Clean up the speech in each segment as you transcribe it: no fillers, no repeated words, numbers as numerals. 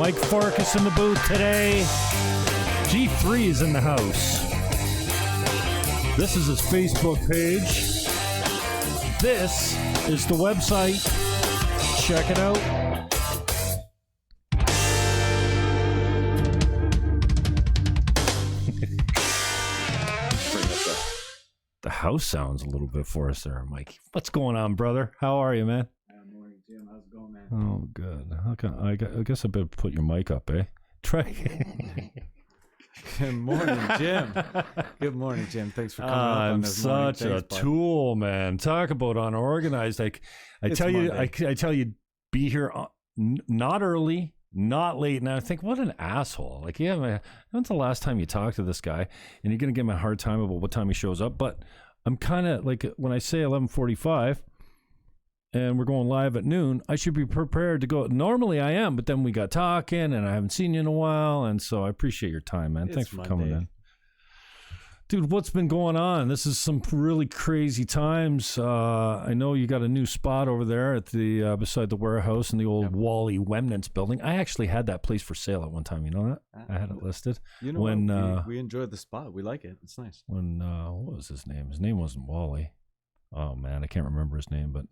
Mike Farkas in the booth today. G3 is in the house. This is his Facebook page. This is the website. Check it out. The house sounds a little bit for us there, Mike. What's going on, brother? How are you, man? Morning, Jim. How's it going, man? Oh, good. I guess I better put your mic up, eh? Try. Good morning, Jim. Good morning, Jim. Thanks for coming up on this morning. I'm such a tool, man. Talk about unorganized. Like I tell you, be here not early, not late. And I think, what an asshole. Like, yeah, when's the last time you talked to this guy? And you're gonna give him a hard time about what time he shows up. But I'm kind of like, when I say 11:45. And we're going live at noon, I should be prepared to go. Normally I am, but then we got talking and I haven't seen you in a while. And so I appreciate your time, man. Thanks for coming in. Dude, what's been going on? This is some really crazy times. I know you got a new spot over there at the beside the warehouse in the old Wally Remnants building. I actually had that place for sale at one time. You know that? I had it listed. You know, we enjoyed the spot. We like it. It's nice. When, what was his name? His name wasn't Wally. Oh, man, I can't remember his name, but...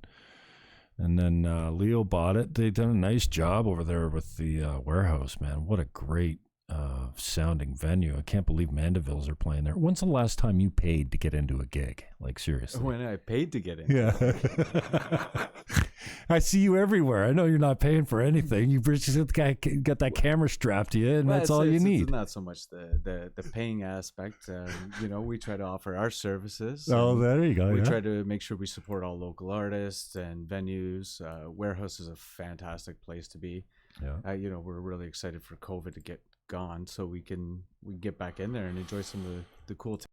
And then Leo bought it. They done a nice job over there with the warehouse, man. What a great sounding venue. I can't believe Mandevilles are playing there. When's the last time you paid to get into a gig? Like, seriously. When I paid to get in. Yeah. I see you everywhere. I know you're not paying for anything. You just got that camera strapped to you, and that's all you need. It's not so much the paying aspect. We try to offer our services. Oh, there you go. We try to make sure we support all local artists and venues. Warehouse is a fantastic place to be. Yeah. We're really excited for COVID to get gone so we can get back in there and enjoy some of the cool time.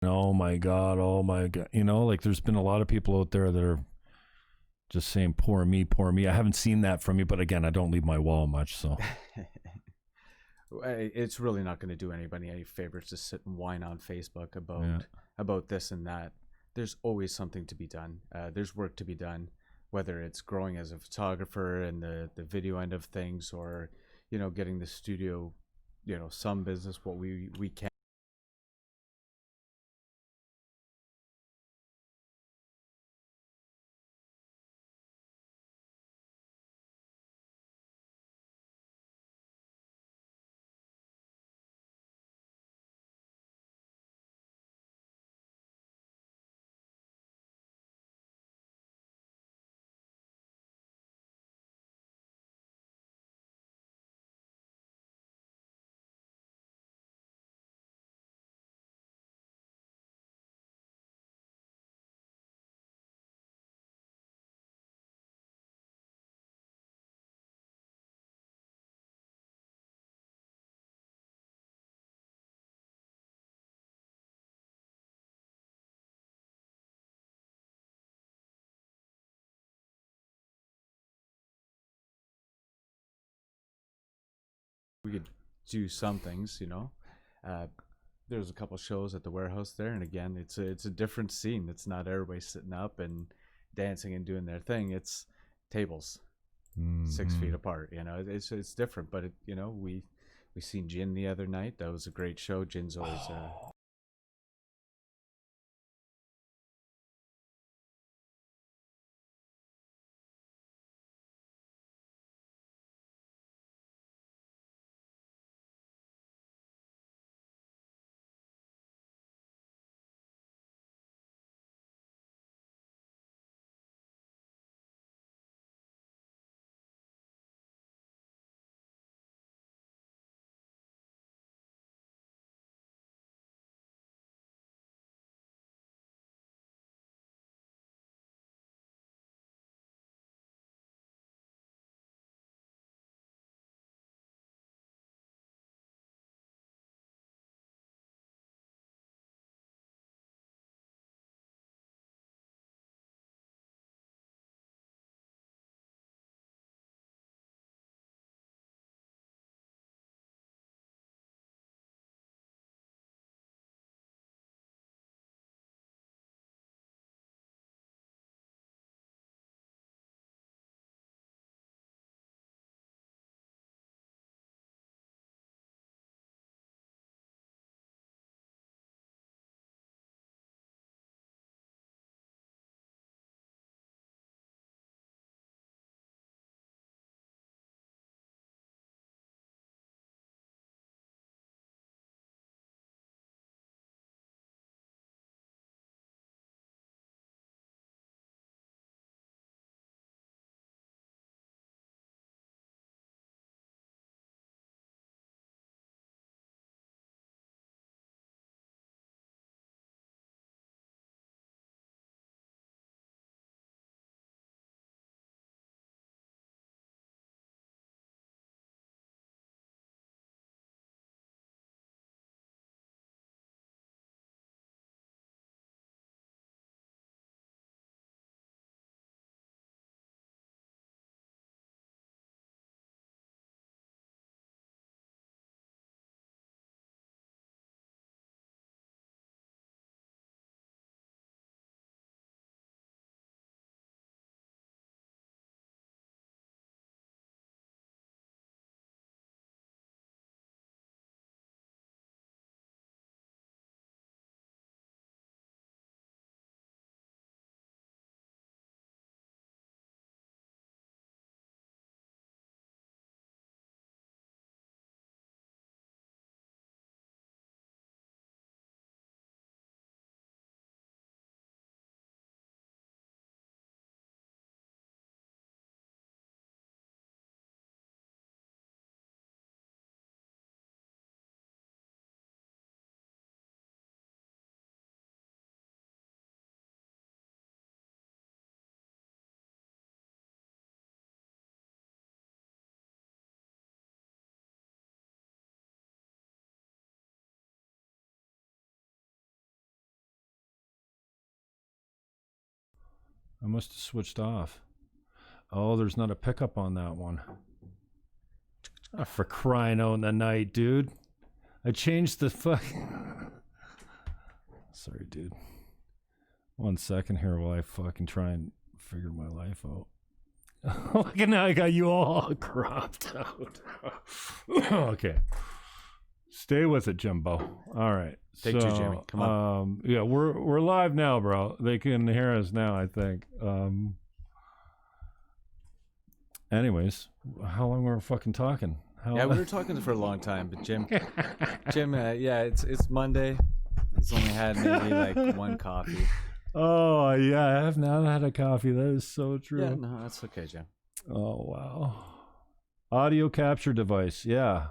Oh my God. Like there's been a lot of people out there that are just saying, poor me, poor me. I haven't seen that from you, but again, I don't leave my wall much, so. It's really not going to do anybody any favors to sit and whine on Facebook about this and that. There's always something to be done. There's work to be done, whether it's growing as a photographer and the video end of things, or, getting the studio, some business, what we can. We could do some things, there's a couple shows at the warehouse there, and again, it's a different scene. It's not everybody sitting up and dancing and doing their thing. It's tables 6 feet apart. It's different, but we seen Jin the other night. That was a great show. Jin's always I must have switched off. Oh, there's not a pickup on that one. Oh, for crying out in the night, dude. I changed the fuck. Sorry, dude. 1 second here while I fucking try and figure my life out. Look at now, I got you all cropped out. Okay. Stay with it, Jimbo. All right. Take two, Jimmy. Come on. Yeah, we're live now, bro. They can hear us now, I think. Anyways, how long were we fucking talking? Yeah, we were talking for a long time, but Jim, yeah, it's Monday. He's only had maybe like one coffee. Oh, yeah, I have not had a coffee. That is so true. Yeah, no, that's okay, Jim. Oh, wow. Audio capture device. Yeah.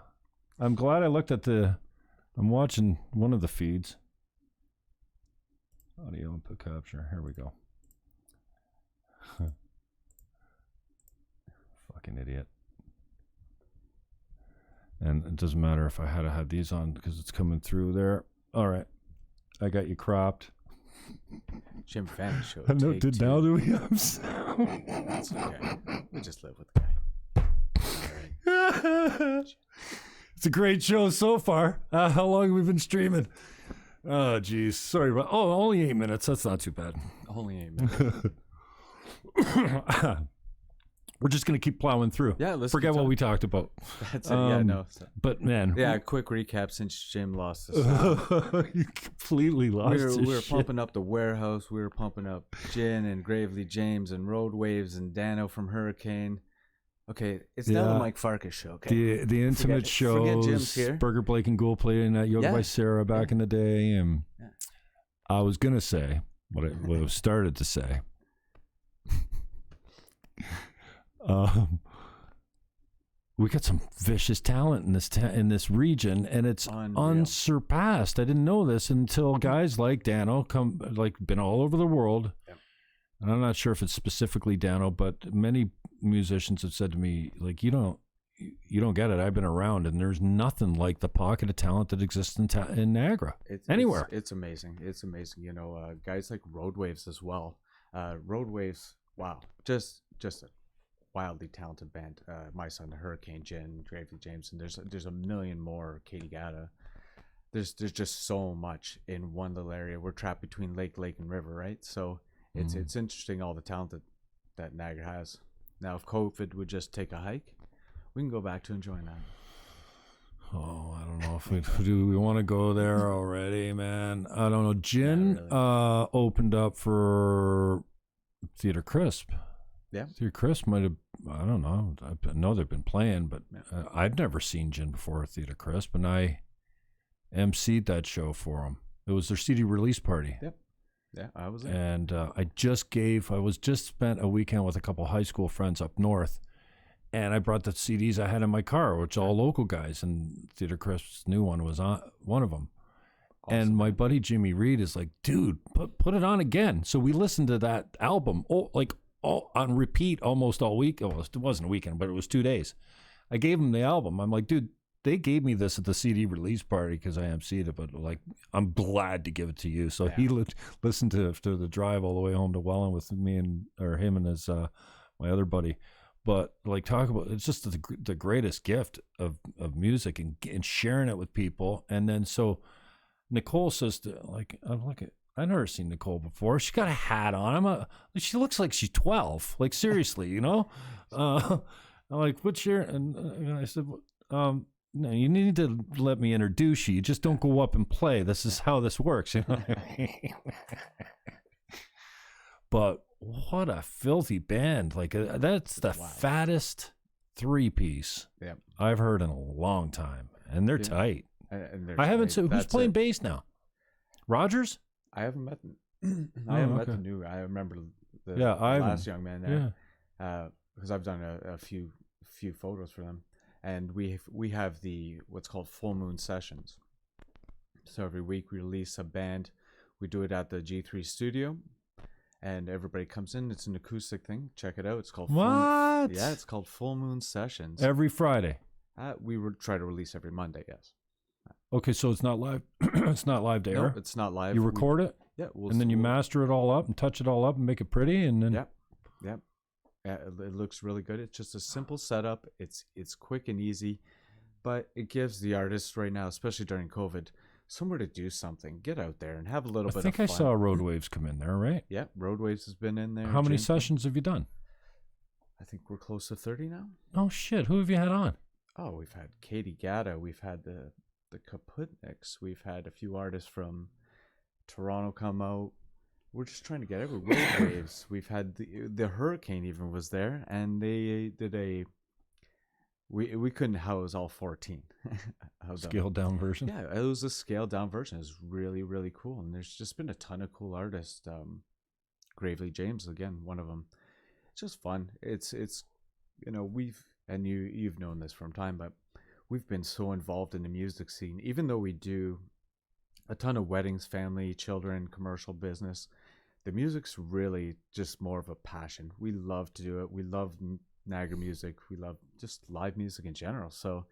I'm glad I looked at I'm watching one of the feeds. Audio input capture. Here we go. Fucking idiot. And it doesn't matter if I had to have these on because it's coming through there. All right. I got you cropped. Jim Fannon Show. No, now do we have sound? That's okay. We just live with the guy. All right. It's a great show so far. How long have we been streaming? Oh, geez. Sorry about. Oh, only 8 minutes. That's not too bad. Only 8 minutes. We're just gonna keep plowing through. Yeah, let's forget what we talked about. That's it. Yeah, no. But man, yeah. Quick recap since Jim lost his sound. You completely lost. We were pumping up the warehouse. We were pumping up Jen and Gravely James and Road Waves and Dano from Hurricane. Okay, it's now the Mike Farkas show. Okay, the intimate shows. Forget Jim's here. Burger Blake and Gould playing at Yoga by Sarah back in the day, and I was gonna say what I started to say. We got some vicious talent in this region, and it's unsurpassed. I didn't know this until guys like Dano been all over the world. Yep. And I'm not sure if it's specifically Dano, but many musicians have said to me, like, you don't get it. I've been around, and there's nothing like the pocket of talent that exists in Niagara. Anywhere. It's amazing. It's amazing. You know, guys like Road Waves as well. Road Waves, wow, just a wildly talented band. My Son, Hurricane, Jen, Gravely James, and there's a million more. Katie Gata. There's just so much in one little area. We're trapped between lake, and river, right? So it's interesting all the talent that Niagara has. Now, if COVID would just take a hike, we can go back to enjoying that. Oh, I don't know if we want to go there already, man. I don't know. Jen opened up for Theater Crisp. Yeah, Theater Crisp might have. I don't know. I know they've been playing, but I've never seen Jen before at Theater Crisp, and I emceed that show for them. It was their CD release party. Yep. Yeah, I was there. And I was just spent a weekend with a couple high school friends up north, and I brought the CDs I had in my car, which are all local guys, and Theater Crisp's new one was on one of them. Awesome. And my buddy Jimmy Reed is like, dude, put it on again. So we listened to that album all on repeat almost all week. Oh, it wasn't a weekend, but it was 2 days. I gave him the album. I'm like, dude, they gave me this at the CD release party because I emceed it, but like, I'm glad to give it to you. So he listened to the drive all the way home to Welland with me or him and his my other buddy. But like, talk about, it's just the greatest gift of music and sharing it with people. And then so Nicole says I've never seen Nicole before. She got a hat on. She looks like she's 12. Like, seriously, you know? I'm like, what's your... And I said, no, you need to let me introduce you. You just don't go up and play. This is how this works, you know what I mean? But what a filthy band. Like, that's the fattest 3-piece I've heard in a long time. And they're tight. And I haven't seen... Who's playing bass now? Rogers? I haven't met them. I haven't met the new. I remember the last young man there, because I've done a few photos for them, and we have what's called full moon sessions. So every week we release a band. We do it at the G3 studio, and everybody comes in. It's an acoustic thing. Check it out. It's called what? It's called Full Moon Sessions. Every Friday. We would try to release every Monday. Yes. Okay, so it's not live. It's not live to air. No, it's not live. You record it? Yeah, and then you master it all up and touch it all up and make it pretty, and then yeah, it looks really good. It's just a simple setup. It's quick and easy, but it gives the artists right now, especially during COVID, somewhere to do something. Get out there and have a little bit of fun. I think I saw Road Waves come in there, right? Yeah, Road Waves has been in there. How many sessions have you done? I think we're close to 30 now. Oh shit! Who have you had on? Oh, we've had Katie Gatta. We've had the Kaputniks. We've had a few artists from Toronto come out. We're just trying to get every Road Waves. We've had the Hurricane even was there, and they did we couldn't house all 14. Scaled down version. Yeah, it was a scaled down version. It was really, really cool, and there's just been a ton of cool artists. Gravely James again, one of them. It's just fun. It's you've known this from time, but we've been so involved in the music scene, even though we do a ton of weddings, family, children, commercial business. The music's really just more of a passion. We love to do it. We love Niagara music. We love just live music in general. So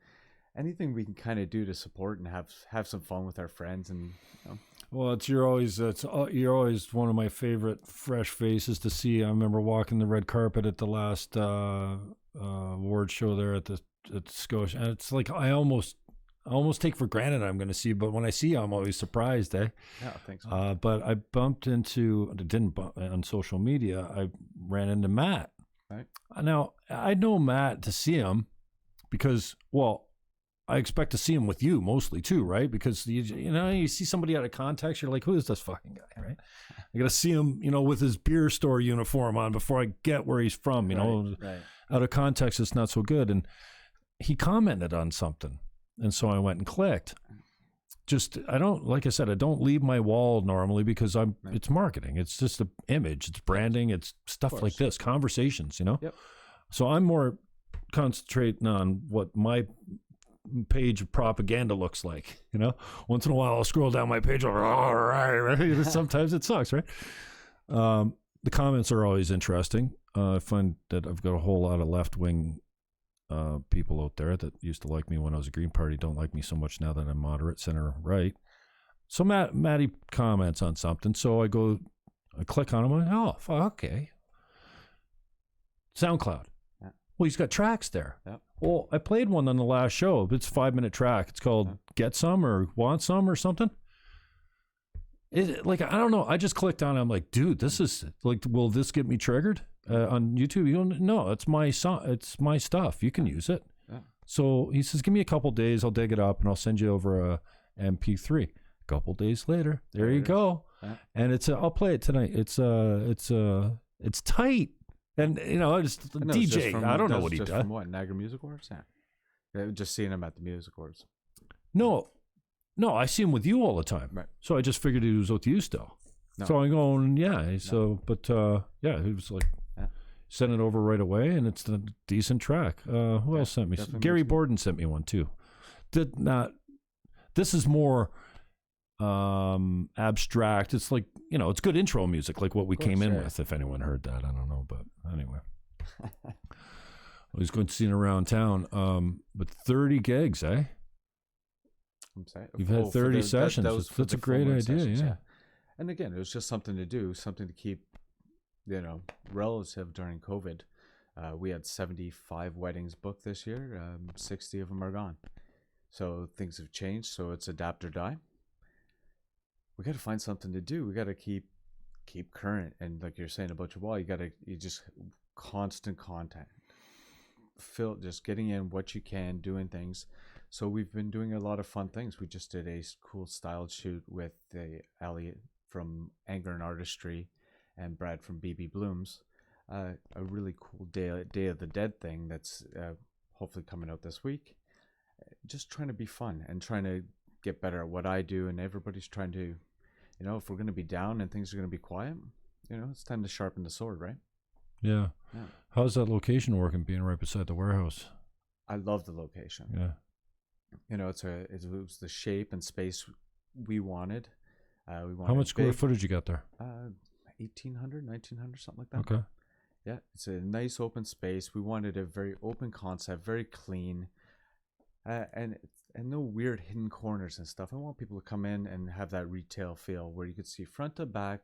anything we can kind of do to support and have some fun with our friends, and well, you're always one of my favorite fresh faces to see. I remember walking the red carpet at the last award show there at Scotia, and it's like I almost take for granted I'm going to see, but when I see you, I'm always surprised, eh? Yeah, thanks. But I didn't bump on social media. I ran into Matt. Right. Now, I know Matt to see him because, well, I expect to see him with you mostly too, right? Because you see somebody out of context, you're like, who is this fucking guy, right? I got to see him, with his beer store uniform on before I get where he's from, Right. Out of context, it's not so good. And he commented on something. And so I went and clicked. I don't leave my wall normally because it's marketing. It's just an image. It's branding. It's stuff like this, conversations, Yep. So I'm more concentrating on what my page of propaganda looks like, Once in a while I'll scroll down my page, all right. Sometimes it sucks, right? The comments are always interesting. I find that I've got a whole lot of left-wing people out there that used to like me when I was a Green Party don't like me so much now that I'm moderate, center, right. So Matty comments on something, so I click on him, I'm like, oh, okay. SoundCloud. Yeah. Well, he's got tracks there. Yeah. Well, I played one on the last show. It's a 5-minute track. It's called Get Some or Want Some or something. I don't know. I just clicked on it. I'm like, dude, this is like, will this get me triggered on YouTube? You don't know. It's my song. It's my stuff. You can use it. Yeah. So he says, give me a couple days. I'll dig it up and I'll send you over a MP3. A couple days later, there you go. Yeah. And I'll play it tonight. It's tight. And just DJ. I don't know what he does. From what, Niagara Music Awards? Yeah. Just seeing him at the Music Awards. No, I see him with you all the time. Right. So I just figured he was with you still. No. So I'm going, yeah. So, but he was like, sent it over right away, and it's a decent track. Who else sent me? Gary Borden sent me one too. This is more abstract. It's like, it's good intro music, like what we came in with. If anyone heard that, I don't know, but anyway. I was going to see it around town. But 30 gigs, eh? I'm sorry. You've had 30 sessions. That's a great idea, sessions, yeah. And again, it was just something to do, something to keep, relative during COVID. We had 75 weddings booked this year. 60 of them are gone. So things have changed. So it's adapt or die. We got to find something to do. We got to keep current. And like you're saying about your wall, you just constant content. Just getting in what you can, doing things. So we've been doing a lot of fun things. We just did a cool styled shoot with Elliot from Anger and Artistry and Brad from BB Blooms. A really cool Day of the Dead thing that's hopefully coming out this week. Just trying to be fun and trying to get better at what I do, and everybody's trying to, if we're going to be down and things are going to be quiet, it's time to sharpen the sword, right? Yeah. How's that location working, being right beside the warehouse? I love the location. Yeah. It was the shape and space we wanted. How much square footage you got there? 1,800, 1,900, something like that. Okay. Yeah, it's a nice open space. We wanted a very open concept, very clean. And no weird hidden corners and stuff. I want people to come in and have that retail feel where you could see front to back.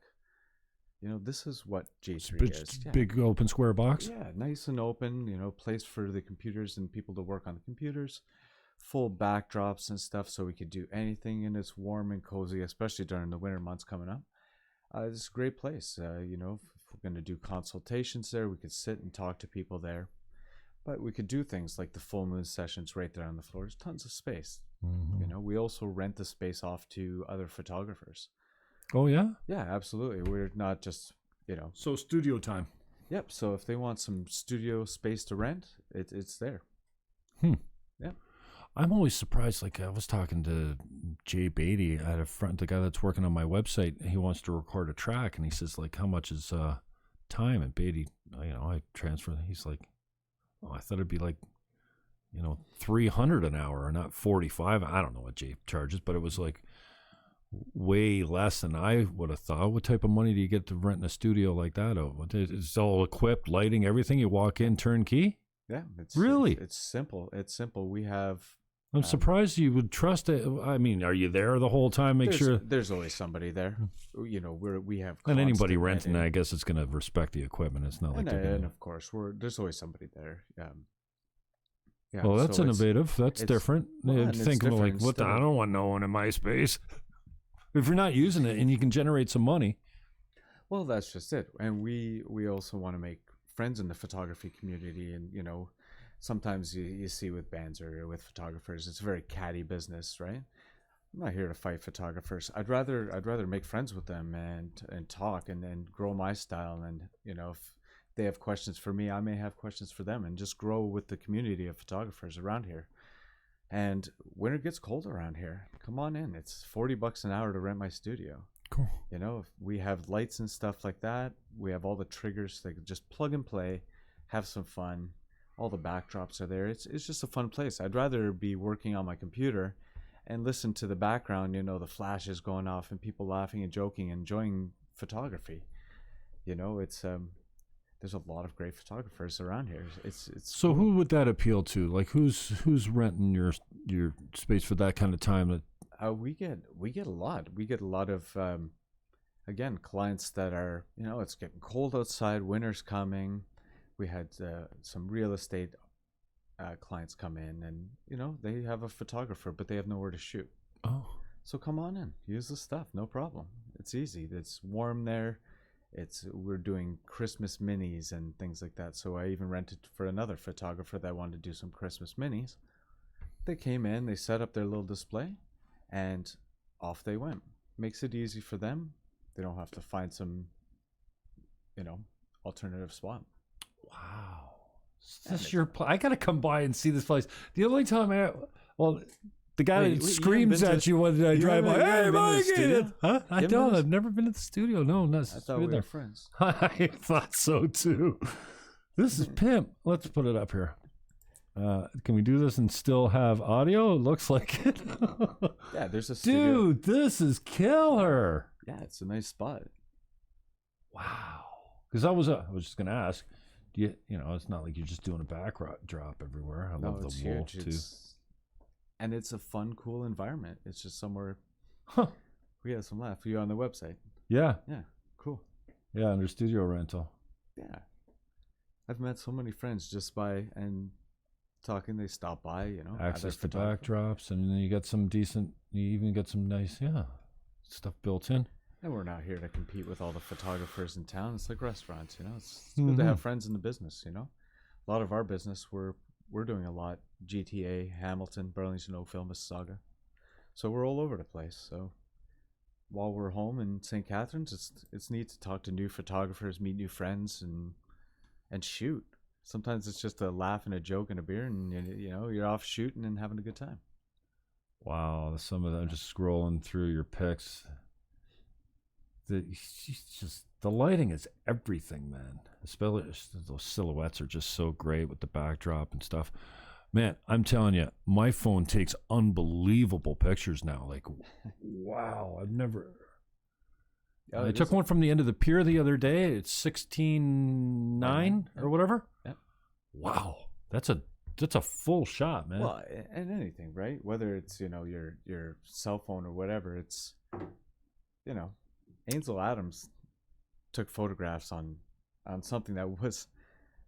This is what J3 is. Big open square box. Yeah, nice and open, place for the computers and people to work on the computers. Full backdrops and stuff so we could do anything, and it's warm and cozy, especially during the winter months coming up. It's a great place. If we're going to do consultations there, we could sit and talk to people there. But we could do things like the full moon sessions right there on the floor. There's tons of space. Mm-hmm. We also rent the space off to other photographers. Oh, yeah? Yeah, absolutely. We're not just, So studio time. Yep. So if they want some studio space to rent, it's there. Yeah. I'm always surprised. Like I was talking to Jay Beatty at the guy that's working on my website. He wants to record a track, and he says, like, how much is time? And Beatty, I transfer. He's like, oh, I thought it'd be like, $300 an hour, or not 45. I don't know what Jay charges, but it was like way less than I would have thought. What type of money do you get to rent in a studio like that? It's all equipped, lighting, everything. You walk in, turnkey. Yeah, it's simple. It's simple. We have. I'm surprised you would trust it. I mean, are you there the whole time? Make sure there's always somebody there. We have. And anybody renting, I guess it's going to respect the equipment. It's not like and of course, there's always somebody there. Yeah. Well, that's innovative. That's different. Think like, I don't want no one in my space. If you're not using it and you can generate some money. Well, that's just it. And we also want to make friends in the photography community, and sometimes you see with bands or with photographers, it's a very catty business, right? I'm not here to fight photographers. I'd rather make friends with them and talk and grow my style. And if they have questions for me, I may have questions for them, and just grow with the community of photographers around here. And when it gets cold around here, come on in. It's $40 an hour to rent my studio. Cool. If we have lights and stuff like that, we have all the triggers. They can just plug and play, have some fun. All the backdrops are there. It's just a fun place. I'd rather be working on my computer and listen to the background, the flashes going off and people laughing and joking, enjoying photography. It's there's a lot of great photographers around here. It's so cool. Who would that appeal to? Like who's renting your space for that kind of time? We get a lot. We get a lot of again, clients that are, it's getting cold outside, winter's coming. We had some real estate clients come in, and they have a photographer, but they have nowhere to shoot. Oh, so come on in, use the stuff, no problem. It's easy. It's warm there. We're doing Christmas minis and things like that. So I even rented for another photographer that wanted to do some Christmas minis. They came in, they set up their little display, and off they went. Makes it easy for them. They don't have to find some, alternative spot. Wow. Is this I got to come by and see this place. The only time the guy that screams at you when I drive by, hey, Mike! Huh? I don't. I've never been to the studio. No, not. I thought we were friends. I thought so too. This is pimp. Let's put it up here. Can we do this and still have audio? It looks like it. Yeah, there's a studio. Dude, this is killer. Yeah, it's a nice spot. Wow. Because I was just gonna ask. It's not like you're just doing a backdrop everywhere. I love the wool too. And it's a fun, cool environment. It's just somewhere. Huh. We have some laugh. Are you on the website? Yeah. Yeah. Cool. Yeah, under studio rental. Yeah. I've met so many friends just by and talking. They stop by, Access to backdrops, and then you get some decent. You even get some nice, stuff built in. And we're not here to compete with all the photographers in town. It's like restaurants, It's good to have friends in the business, A lot of our business, we're doing a lot. GTA, Hamilton, Burlington, Oakville, Mississauga. So we're all over the place. So while we're home in St. Catharines, it's neat to talk to new photographers, meet new friends, and shoot. Sometimes it's just a laugh and a joke and a beer, and you're off shooting and having a good time. Wow, some of them just scrolling through your pics. The lighting is everything, man. Especially those silhouettes are just so great with the backdrop and stuff. Man, I'm telling you, my phone takes unbelievable pictures now. Like, wow, I've never. I took one from the end of the pier the other day. It's 16:9 or whatever. Yep. Wow, that's a that's a full shot, man. Well, and anything, right? Whether it's, your cell phone or whatever, it's, Ansel Adams took photographs on something that was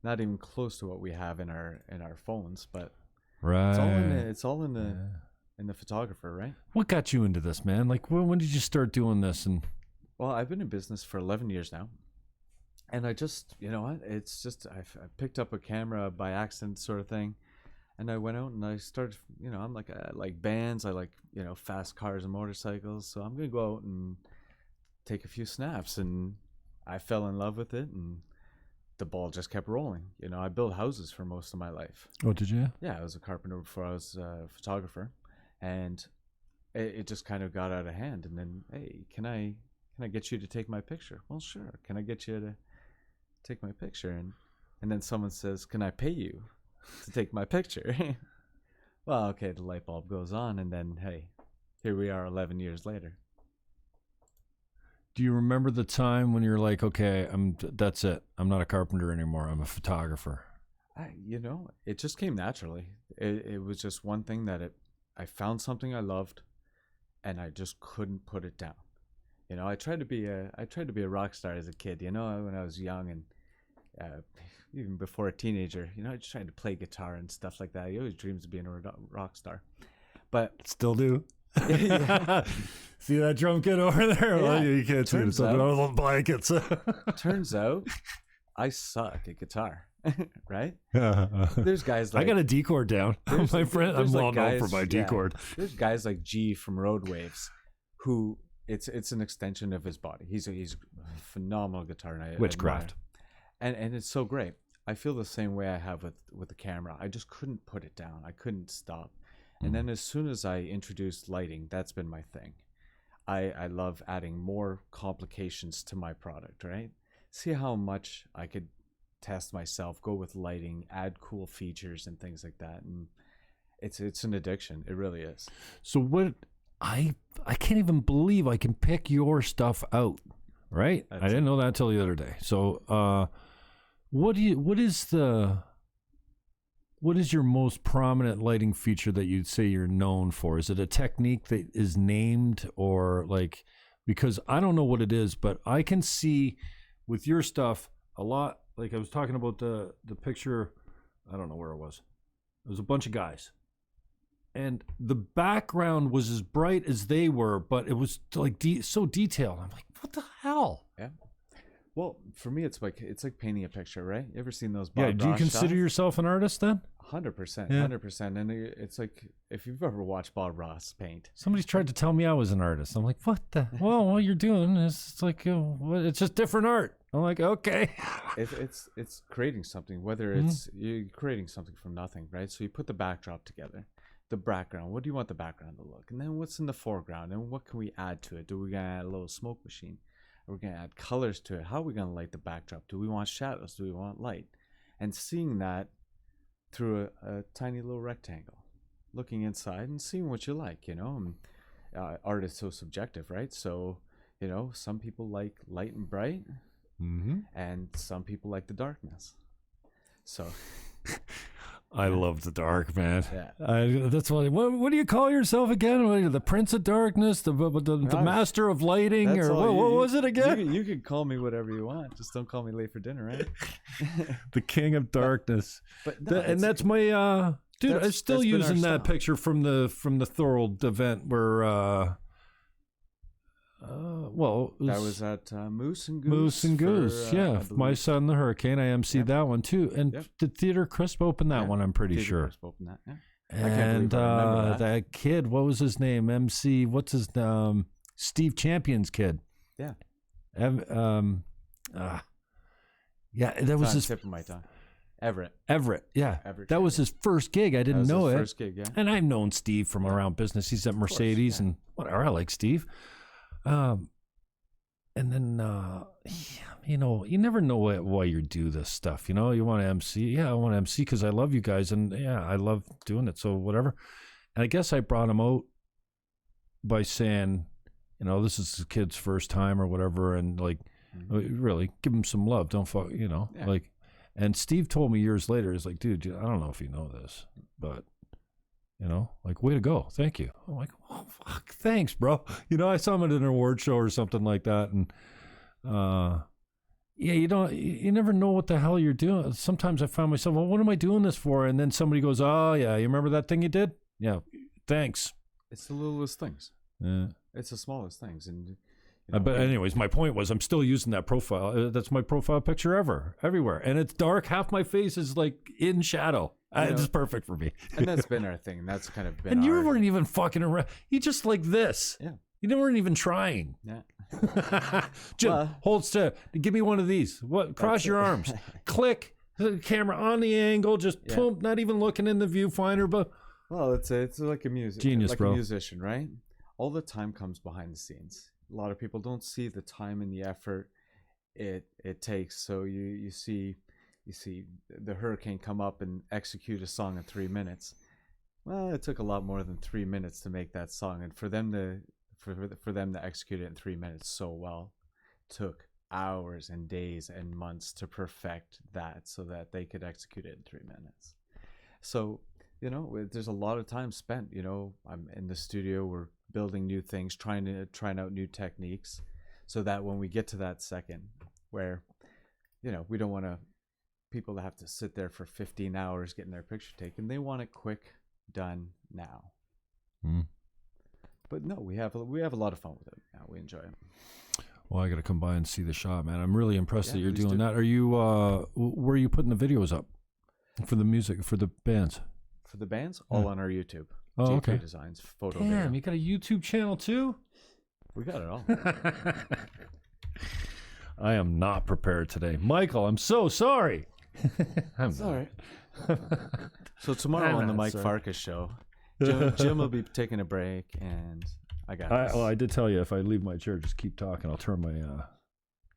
not even close to what we have in our phones, but right. It's all in the photographer, right? What got you into this, man? Like, when did you start doing this? And well, I've been in business for 11 years now, and I just, it's just I picked up a camera by accident, sort of thing, and I went out and I started, I'm like, I like bands, I like, fast cars and motorcycles, so I'm gonna go out and take a few snaps, and I fell in love with it, and the ball just kept rolling. I built houses for most of my life. Oh, did you? Yeah, I was a carpenter before I was a photographer, and it just kind of got out of hand. And then, hey, can I get you to take my picture? Well, sure. Can I get you to take my picture? And then someone says, can I pay you to take my picture? Well, okay, the light bulb goes on, and then, hey, here we are 11 years later. Do you remember the time when you're like, okay, that's it. I'm not a carpenter anymore. I'm a photographer. It just came naturally. It was just one thing that I found something I loved, and I just couldn't put it down. I tried to be a rock star as a kid. When I was young and even before a teenager, I just tried to play guitar and stuff like that. I always dreams of being a rock star, but still do. Yeah. See that drum kit over there? Yeah. Well, you can't see it. It's under those blankets. Turns out I suck at guitar. Right? There's guys like, I got a D chord down. My friend, I'm well known for my D chord. There's guys like G from Road Waves, who it's an extension of his body. He's a phenomenal guitar, and witchcraft, and it's so great. I feel the same way I have with the camera. I just couldn't put it down. I couldn't stop. And then as soon as I introduced lighting, that's been my thing. I love adding more complications to my product, right? See how much I could test myself, go with lighting, add cool features and things like that. And it's an addiction. It really is. So what I can't even believe I can pick your stuff out, right? I didn't know that till the other day. So what is your most prominent lighting feature that you'd say you're known for? Is it a technique that is named, or like, because I don't know what it is, but I can see with your stuff a lot. Like I was talking about the picture, I don't know where it was. It was a bunch of guys. And the background was as bright as they were, but it was like so detailed. I'm like, what the hell? Yeah. Well, for me, it's like painting a picture, right? You ever seen those Bob Yeah, do you Ross consider shots? yourself an artist then? 100%, Yeah. 100%. And it's like, if you've ever watched Bob Ross paint. Somebody's tried to tell me I was an artist. I'm like, what the? Well, what you're doing is it's like, it's just different art. I'm like, okay. It's creating something, whether it's you're creating something from nothing, right? So you put the backdrop together, the background. What do you want the background to look? And then what's in the foreground? And what can we add to it? Do we gonna add a little smoke machine? Are we gonna add colors to it? How are we gonna light the backdrop? Do we want shadows? Do we want light? And seeing that through a tiny little rectangle, looking inside and seeing what you like, And art is so subjective, right? So, some people like light and bright, and some people like the darkness. So I love the dark, man. Yeah. That's what do you call yourself again? What are you, the Prince of Darkness, the Master of Lighting, or what was it again? You can call me whatever you want. Just don't call me late for dinner, right? The King of Darkness. But no, and that's my dude. I'm still using that picture from the Thorold event where. That was at Moose and Goose. Moose and Goose, My Son the Hurricane. I emceed that one too, and did Theater Crisp open that one? I'm pretty sure. Crisp opened that. Yeah. And that kid, what was his name? MC, what's his Steve Champion's kid? Yeah. That was his tip of my tongue. Everett, yeah. Everett that was his first gig. I didn't know it. First gig, yeah. And I've known Steve from around business. He's at Mercedes and whatever. I like Steve. And then you never know why you do this stuff. You want to MC. Yeah, I want to MC because I love you guys, and I love doing it. So whatever. And I guess I brought him out by saying, this is the kid's first time or whatever, and like, really give him some love. Don't fuck, like. And Steve told me years later, he's like, dude, I don't know if you know this, but, you know, like, way to go. Thank you. I'm like, oh, fuck, thanks, bro. You know, I saw him at an award show or something like that. And, yeah, you never know what the hell you're doing. Sometimes I found myself, well, what am I doing this for? And then somebody goes, oh, yeah, you remember that thing you did? Yeah, thanks. It's the littlest things. Yeah. It's the smallest things. And but anyways, my point was I'm still using that profile. That's my profile picture everywhere. And it's dark. Half my face is like in shadow. It's perfect for me. And that's been our thing. That's kind of been and you weren't even fucking around. You just like this. Yeah. You weren't even trying. Yeah. Jim, hold still. Give me one of these. What? Cross your arms. Click. The camera on the angle. Just boom, not even looking in the viewfinder. But well, it's like a genius, like bro. A musician, right? All the time comes behind the scenes. A lot of people don't see the time and the effort it takes. So you see the Hurricane come up and execute a song in 3 minutes. Well, it took a lot more than 3 minutes to make that song, and for them to execute it in 3 minutes so well took hours and days and months to perfect that so that they could execute it in 3 minutes. So, you know, there's a lot of time spent. You know, I'm in the studio, we're building new things, trying out new techniques, so that when we get to that second where, you know, we don't want people to have to sit there for 15 hours getting their picture taken. They want it quick, done now. But no, we have a lot of fun with it now. We enjoy it. Well, I got to come by and see the shop, man. I'm really impressed that you're doing that. Are you where are you putting the videos up for the music, for the bands? For the bands, all on our YouTube. Oh, okay. Designs, photo. Damn, video. You got a YouTube channel too? We got it all. I am not prepared today, Michael. I'm so sorry. I'm sorry. So tomorrow on the Mike Farkas show, Jim will be taking a break, and I got this. Well, I did tell you if I leave my chair, just keep talking. I'll turn my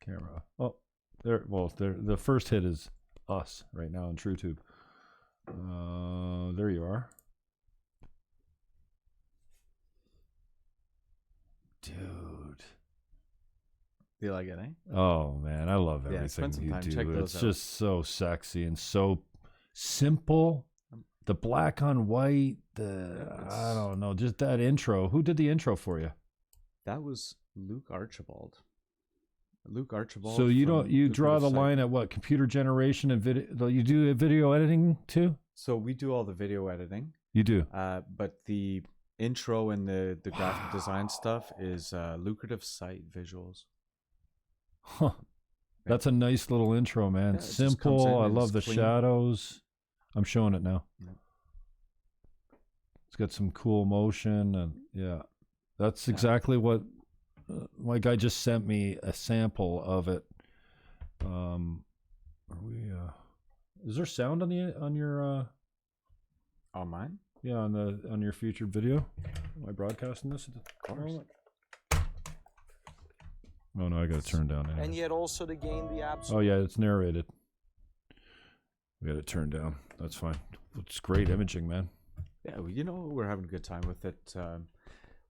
camera off. Oh, there. Well, there. The first hit is us right now on Trew.Tube. There you are. Dude. Do you like it, eh? Oh, man. I love everything you do. It's just so sexy and so simple. The black on white, I don't know, just that intro. Who did the intro for you? That was Luke Archibald. So you draw the line at what? Computer generation and video? You do video editing too? So we do all the video editing. You do? But the intro and the graphic design stuff is Lucrative Site Visuals. Huh. That's a nice little intro, man. Yeah, simple. I love the shadows. I'm showing it now. Yeah. It's got some cool motion, and yeah, that's exactly what my guy just sent me a sample of it. Are we? Is there sound on your? On mine? Yeah, on your featured video. Am I broadcasting this? Of course. Oh no, I got to turn down. And yet also to gain the absolute. Oh yeah, it's narrated. We got it turned down. That's fine. It's great imaging, man. Yeah, you know, we're having a good time with it.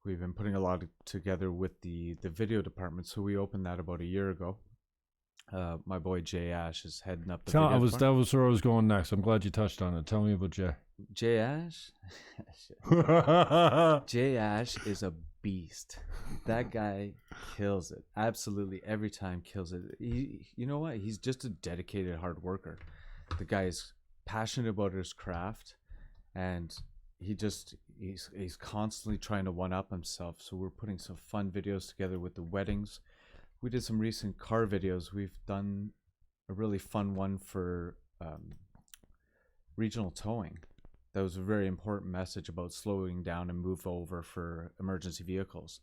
We've been putting a lot together with the video department. So we opened that about a year ago. My boy Jay Ash is heading up the video department. That was where I was going next. I'm glad you touched on it. Tell me about Jay. Jay Ash? Jay Ash is a beast. That guy kills it. Absolutely every time kills it. You know what? He's just a dedicated hard worker. The guy is passionate about his craft, and he's constantly trying to one up himself. So we're putting some fun videos together with the weddings. We did some recent car videos. We've done a really fun one for regional towing. That was a very important message about slowing down and move over for emergency vehicles.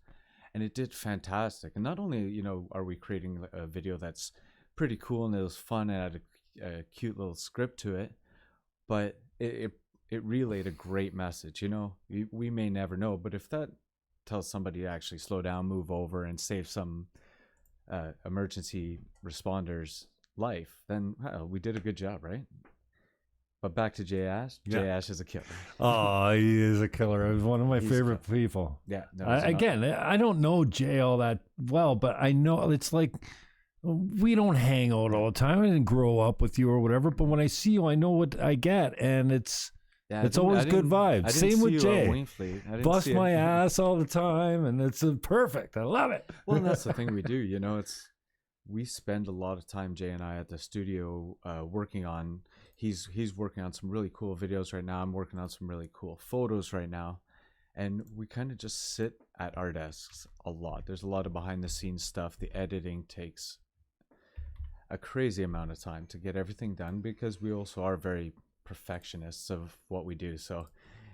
And it did fantastic. And not only, you know, are we creating a video that's pretty cool and it was fun and had a cute little script to it, but it relayed a great message. You know, we may never know, but if that tells somebody to actually slow down, move over, and save some emergency responders' life, then we did a good job, right? But back to Jay Ash. Yeah. Jay Ash is a killer. Oh, he is a killer. He's one of my favorite people. Yeah. No, I don't know Jay all that well, but I know it's like we don't hang out all the time. I didn't grow up with you or whatever, but when I see you, I know what I get, and it's always good vibes. Same with Jay. Bust my ass all the time, and it's perfect. I love it. Well, that's the thing we do. We spend a lot of time, Jay and I, at the studio working on. He's working on some really cool videos right now. I'm working on some really cool photos right now, and we kind of just sit at our desks a lot. There's a lot of behind the scenes stuff. The editing takes a crazy amount of time to get everything done because we also are very perfectionists of what we do. So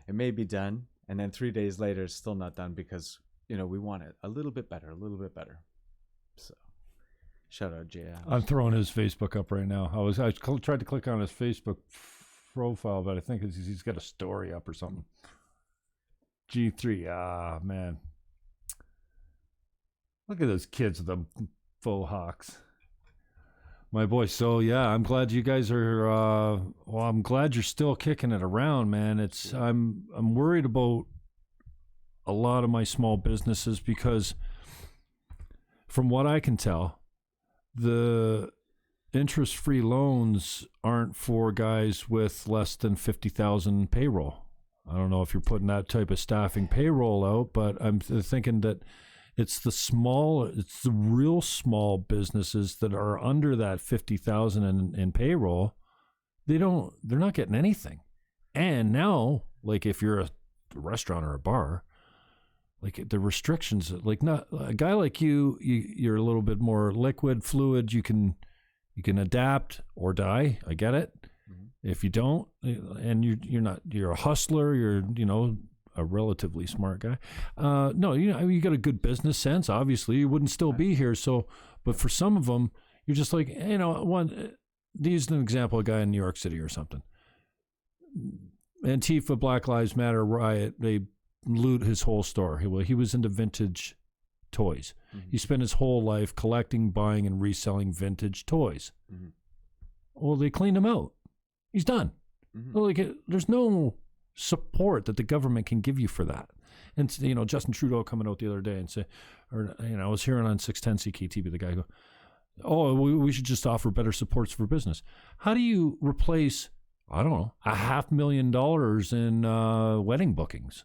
it may be done, and then 3 days later it's still not done because we want it a little bit better. So shout out Jay. I'm throwing his Facebook up right now. I tried to click on his Facebook profile, but I think he's got a story up or something. G3, man, look at those kids with the faux hawks. My boy. So yeah, I'm glad you guys are. I'm glad you're still kicking it around, man. I'm worried about a lot of my small businesses because, from what I can tell, the interest-free loans aren't for guys with less than 50,000 payroll. I don't know if you're putting that type of staffing payroll out, but I'm thinking that. It's the real small businesses that are under that 50,000 in payroll. They're not getting anything. And now, like if you're a restaurant or a bar, like the restrictions, like not a guy like you're a little bit more liquid, fluid. You can adapt or die. I get it. Mm-hmm. If you don't, and you're a hustler. You're a relatively smart guy. No, you got a good business sense. Obviously, you wouldn't still be here. So, but for some of them, you're just like, one. Use an example: a guy in New York City or something. Antifa, Black Lives Matter riot. They loot his whole store. He was into vintage toys. Mm-hmm. He spent his whole life collecting, buying, and reselling vintage toys. Mm-hmm. Well, they cleaned him out. He's done. Mm-hmm. Well, there's no support that the government can give you for that. And Justin Trudeau coming out the other day and say, I was hearing on 610 CKTV the guy go, "Oh, we should just offer better supports for business." How do you replace, I don't know, $500,000 in wedding bookings?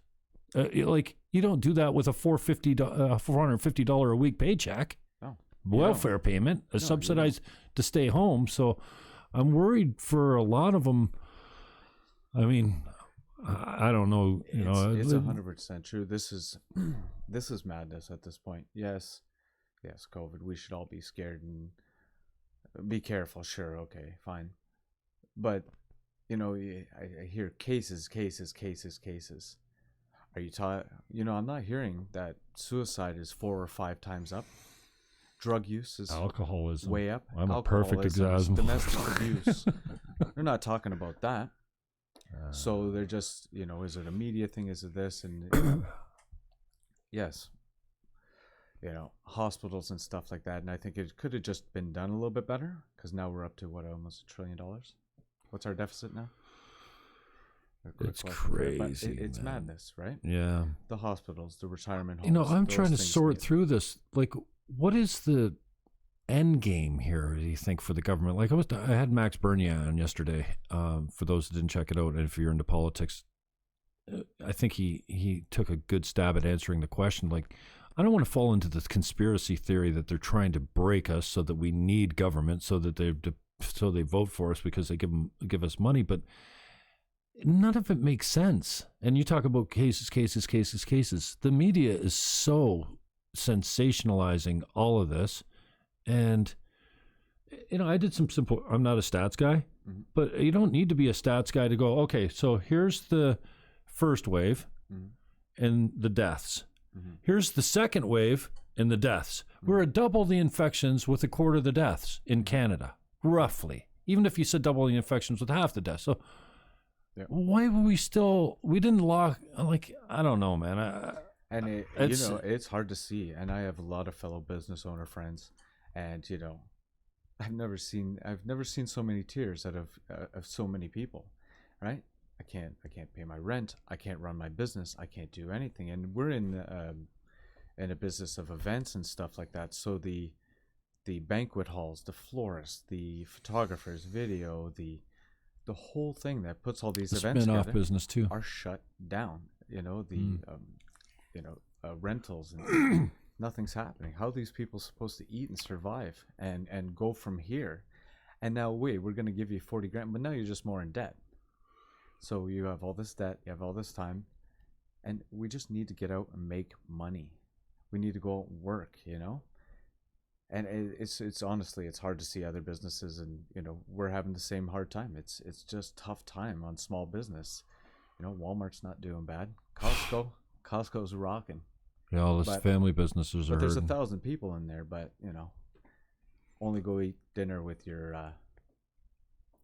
You don't do that with a $450 a week paycheck, welfare payment, subsidized to stay home. So I'm worried for a lot of them. I mean, I don't know. It's 100% true. This is madness at this point. Yes, COVID. We should all be scared and be careful. Sure, okay, fine. But I hear cases. Are you taught? I'm not hearing that suicide is 4 or 5 times up. Drug use is alcoholism way up. I'm a perfect example. Domestic abuse. They're not talking about that. So they're just, is it a media thing? Is it this? And yes, hospitals and stuff like that. And I think it could have just been done a little bit better because now we're up to almost $1 trillion. What's our deficit now? It's crazy. It's madness, right? Yeah. The hospitals, the retirement homes. I'm trying to sort through this. Like, what is the end game here, do you think, for the government? Like I had Max Bernier on yesterday. For those that didn't check it out, and if you're into politics, I think he took a good stab at answering the question. Like, I don't want to fall into this conspiracy theory that they're trying to break us so that we need government, so that they vote for us because they give us money, but none of it makes sense. And you talk about cases. The media is so sensationalizing all of this. And, I did some simple, I'm not a stats guy, mm-hmm. but you don't need to be a stats guy to go, okay, so here's the first wave mm-hmm. and the deaths. Mm-hmm. Here's the second wave and the deaths. Mm-hmm. We're at double the infections with a quarter of the deaths in Canada, roughly. Even if you said double the infections with half the deaths. So why were we didn't lock, I don't know, man. It's hard to see. And I have a lot of fellow business owner friends. And I've never seen so many tears out of so many people, right? I can't pay my rent. I can't run my business. I can't do anything. And we're in a business of events and stuff like that. So the the banquet halls, the florists, the photographers, video, the whole thing that puts all these events spin-off together business too are shut down. Rentals and nothing's happening. How are these people supposed to eat and survive and go from here? And now, wait, we're going to give you 40 grand, but now you're just more in debt. So you have all this debt, you have all this time, and we just need to get out and make money. We need to go out and work, And it's honestly, it's hard to see other businesses, and we're having the same hard time. It's just tough time on small business. Walmart's not doing bad. Costco's rocking. Yeah, all those family businesses are. But there's hurting. 1,000 people in there, but only go eat dinner with your.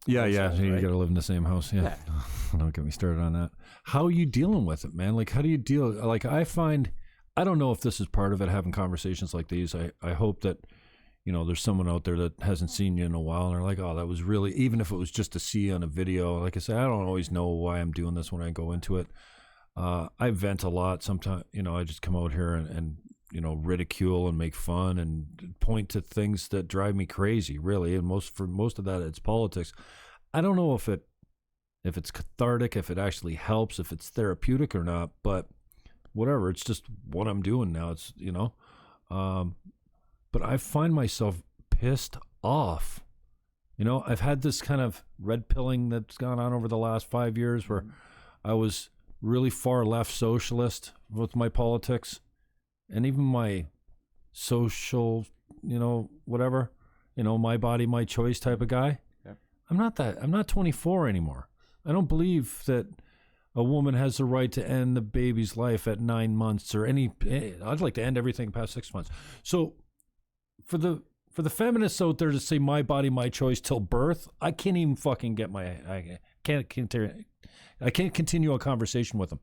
Yeah, right? you got to live in the same house. Yeah. Don't get me started on that. How are you dealing with it, man? Like, how do you deal? Like, I don't know if this is part of it, having conversations like these. I hope that, there's someone out there that hasn't seen you in a while and they're like, oh, that was really, even if it was just to see you on a video. Like I said, I don't always know why I'm doing this when I go into it. I vent a lot. Sometimes, I just come out here and ridicule and make fun and point to things that drive me crazy, really. And for most of that, it's politics. I don't know if it's cathartic, if it actually helps, if it's therapeutic or not, but whatever. It's just what I'm doing now. It's, but I find myself pissed off. I've had this kind of red pilling that's gone on over the last 5 years where I was really far left socialist with my politics and even my social, whatever, my body, my choice type of guy. Yep. I'm not 24 anymore. I don't believe that a woman has the right to end the baby's life at 9 months or I'd like to end everything past 6 months. So for the feminists out there to say my body, my choice till birth, I can't even fucking get I can't continue a conversation with them.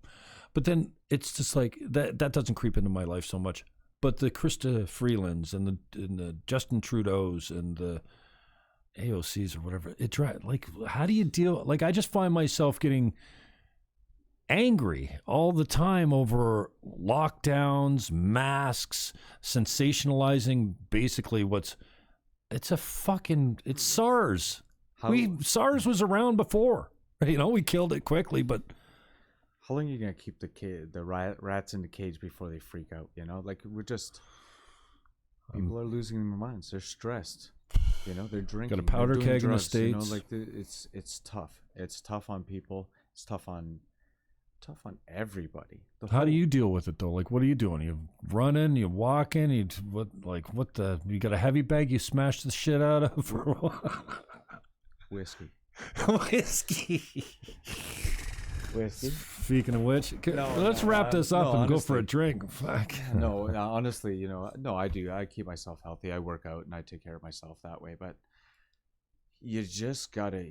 But then it's just like that doesn't creep into my life so much. But the Krista Freelands and the Justin Trudeau's and the AOCs or whatever, how do you deal? Like, I just find myself getting angry all the time over lockdowns, masks, sensationalizing basically it's SARS. SARS was around before. We killed it quickly, but how long are you gonna keep the rats in the cage before they freak out? Like, we're just people are losing their minds. They're stressed. They're drinking. Got a powder keg drugs, in the States. It's tough. It's tough on people. It's tough on everybody. How do you deal with it though? Like, what are you doing? You running? You walking? You got a heavy bag you smash the shit out of? Or what? Whiskey. Speaking of which, let's wrap this up and go for a drink. Fuck. No, honestly, I do. I keep myself healthy. I work out and I take care of myself that way. But you just gotta,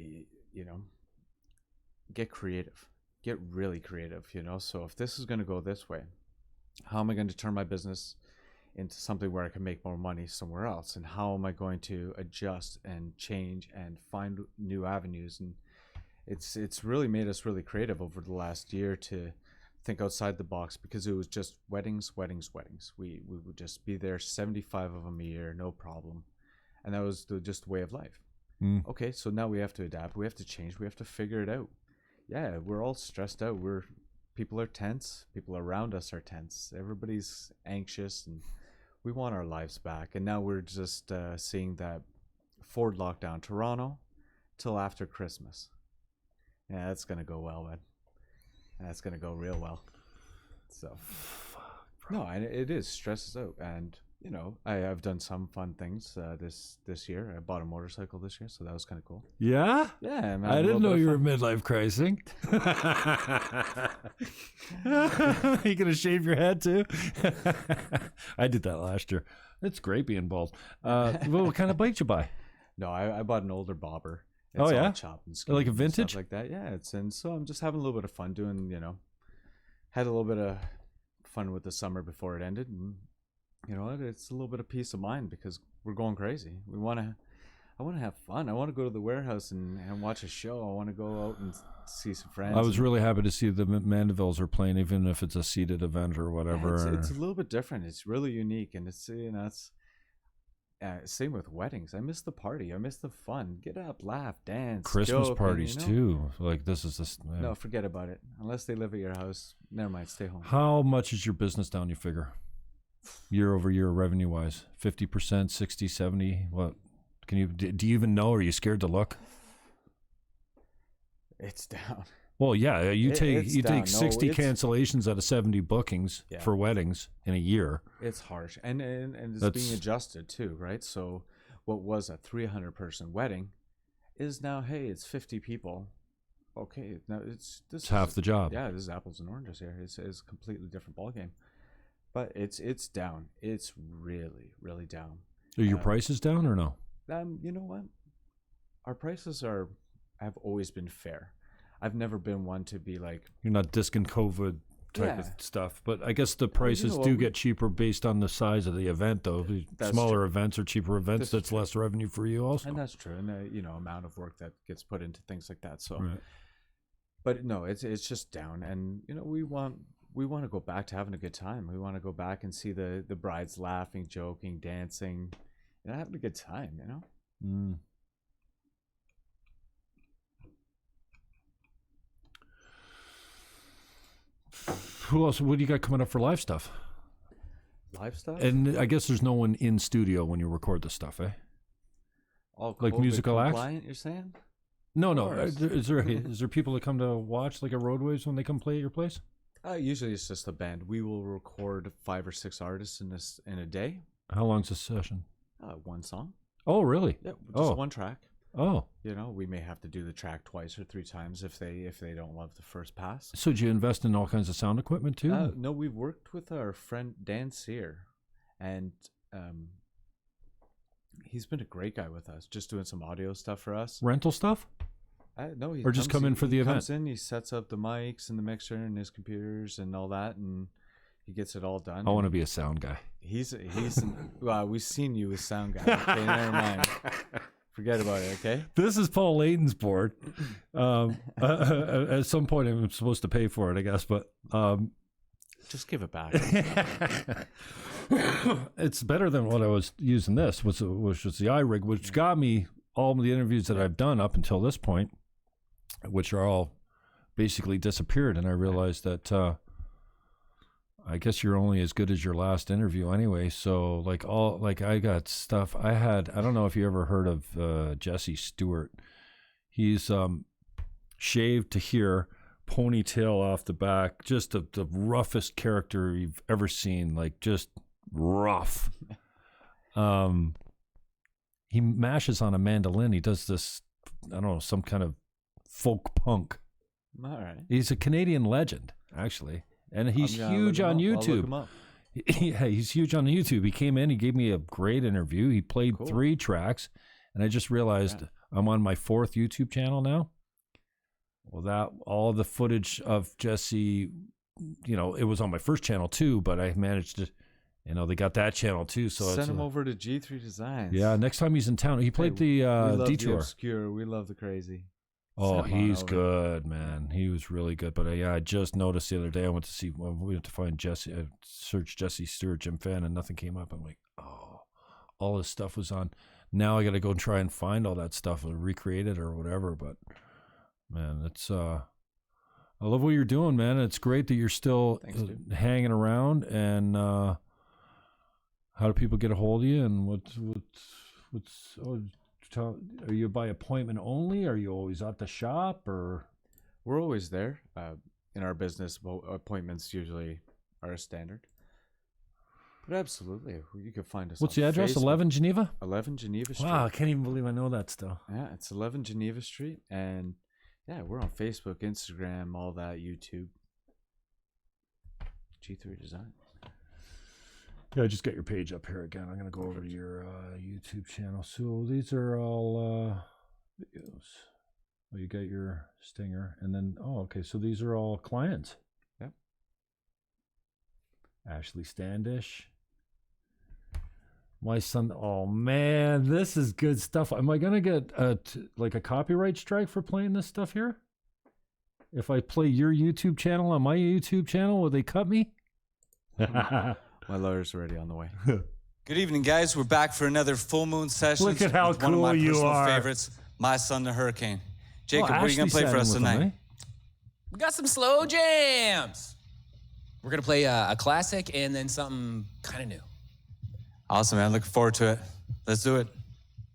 get creative. Get really creative, So if this is gonna go this way, how am I going to turn my business into something where I can make more money somewhere else? And how am I going to adjust and change and find new avenues? And it's really made us really creative over the last year to think outside the box, because it was just weddings. We would just be there, 75 of them a year, no problem. And that was just the way of life. Okay, so now we have to adapt. We have to change. We have to figure it out. Yeah, we're all stressed out. People are tense. People around us are tense. Everybody's anxious, and we want our lives back. And now we're just seeing that forward lockdown, Toronto, till after Christmas. Yeah, that's gonna go well, man. That's gonna go real well. So, no, it is stresses out, and I've done some fun things this year. I bought a motorcycle this year, so that was kind of cool. Yeah? Yeah, man. I didn't know you were midlife crisis. You gonna shave your head too? I did that last year. It's great being bald. What kind of bike did you buy? No, I bought an older bobber. It's all chopped and skinny, like a vintage, like that. Yeah, and so I'm just having a little bit of fun doing. Had a little bit of fun with the summer before it ended, and it's a little bit of peace of mind because we're going crazy. I want to have fun. I want to go to the warehouse and watch a show. I want to go out and see some friends. I was really happy to see the Mandevilles are playing, even if it's a seated event or whatever. Yeah, it's a little bit different. It's really unique, and it's Same with weddings. I miss the party. I miss the fun. Get up, laugh, dance. Christmas joke, parties and, you know? too. Like this is this. Man. No, forget about it. Unless they live at your house, never mind. Stay home. How much is your business down? You figure year over year, revenue wise, 50%, 60, 70. What can you? Do you even know? Or are you scared to look? It's down. Well, yeah, you take 60 No, cancellations out of 70 bookings for weddings in a year. It's harsh, and it's being adjusted too, right? So, what was a 300-person wedding is now, hey, it's 50 people. Okay, now it's half the job. Yeah, this is apples and oranges here. It's a completely different ballgame, but it's down. It's really, really down. Are your prices down or no? You know what? Our prices have always been fair. I've never been one to be like... You're not discing COVID type of stuff, but I guess the prices do get cheaper based on the size of the event, though. Smaller events or cheaper events, that's less revenue for you also. And that's true, and amount of work that gets put into things like that. So, but no, it's just down, and we want to go back to having a good time. We want to go back and see the brides laughing, joking, dancing, having a good time. Who else? What do you got coming up for live stuff? Live stuff? And I guess there's no one in studio when you record the stuff, eh? All like musical acts? You're saying? No. Is there people that come to watch like a Roadways when they come play at your place? Usually it's just a band. We will record 5 or 6 artists in a day. How long's a session? One song. Oh, really? Yeah, just one track. Oh. We may have to do the track 2 or 3 times if they don't love the first pass. So do you invest in all kinds of sound equipment too? No, we've worked with our friend Dan Sear, and he's been a great guy with us, just doing some audio stuff for us. Rental stuff? No, or just come in for the event? He comes in, he sets up the mics and the mixer and his computers and all that, and he gets it all done. I want to be a sound guy. He's well, we've seen you as sound guy. Okay, never mind. Forget about it, okay? This is Paul Layton's board. At some point, I'm supposed to pay for it, I guess, but just give it back. It's better than what I was using. This which was the iRig, which got me all the interviews that I've done up until this point, which are all basically disappeared, and I realized that I guess you're only as good as your last interview anyway. So I got stuff I don't know if you ever heard of Jesse Stewart. He's shaved to here, ponytail off the back, just the roughest character you've ever seen, like just rough. He mashes on a mandolin. He does this, I don't know, some kind of folk punk. All right. He's a Canadian legend, actually. And he's huge on YouTube. Yeah, he's huge on YouTube. He came in, he gave me a great interview. He played 3 tracks, and I just realized I'm on my 4th YouTube channel now. Well, that all the footage of Jesse, it was on my first channel too, but I managed to, they got that channel too. So send him over to G3 Designs. Yeah, next time he's in town, he played the Detour. The obscure. We love the crazy. Oh, he's good, man. He was really good. But I just noticed the other day, we went to find Jesse, I searched Jesse Stewart, Jim Fannon, and nothing came up. I'm like, oh, all this stuff was on. Now I got to go and try and find all that stuff and recreate it or whatever. But man, it's, I love what you're doing, man. It's great that you're still hanging around. And how do people get a hold of you? And are you by appointment only? Are you always at the shop, or? We're always there. In our business, appointments usually are a standard. But absolutely, you can find us. What's the address? Facebook. 11 Geneva? 11 Geneva Street. Wow, I can't even believe I know that still. Yeah, it's 11 Geneva Street, and we're on Facebook, Instagram, all that, YouTube. G3 Design. Yeah, just get your page up here again. I'm going to go over to your YouTube channel. So these are all videos. Well, you got your stinger. And then, okay, so these are all clients. Yep. Ashley Standish. My son, oh man, this is good stuff. Am I going to get a copyright strike for playing this stuff here? If I play your YouTube channel on my YouTube channel, will they cut me? My lawyer's already on the way. Good evening, guys. We're back for another full moon session. Look at how with one of cool my you personal are. favorites, My Son the Hurricane. Jacob, what are you Ashley going to play sat for in us with him, tonight? eh? We got some slow jams. We're going to play a classic and then something kind of new. Awesome, man. Looking forward to it. Let's do it.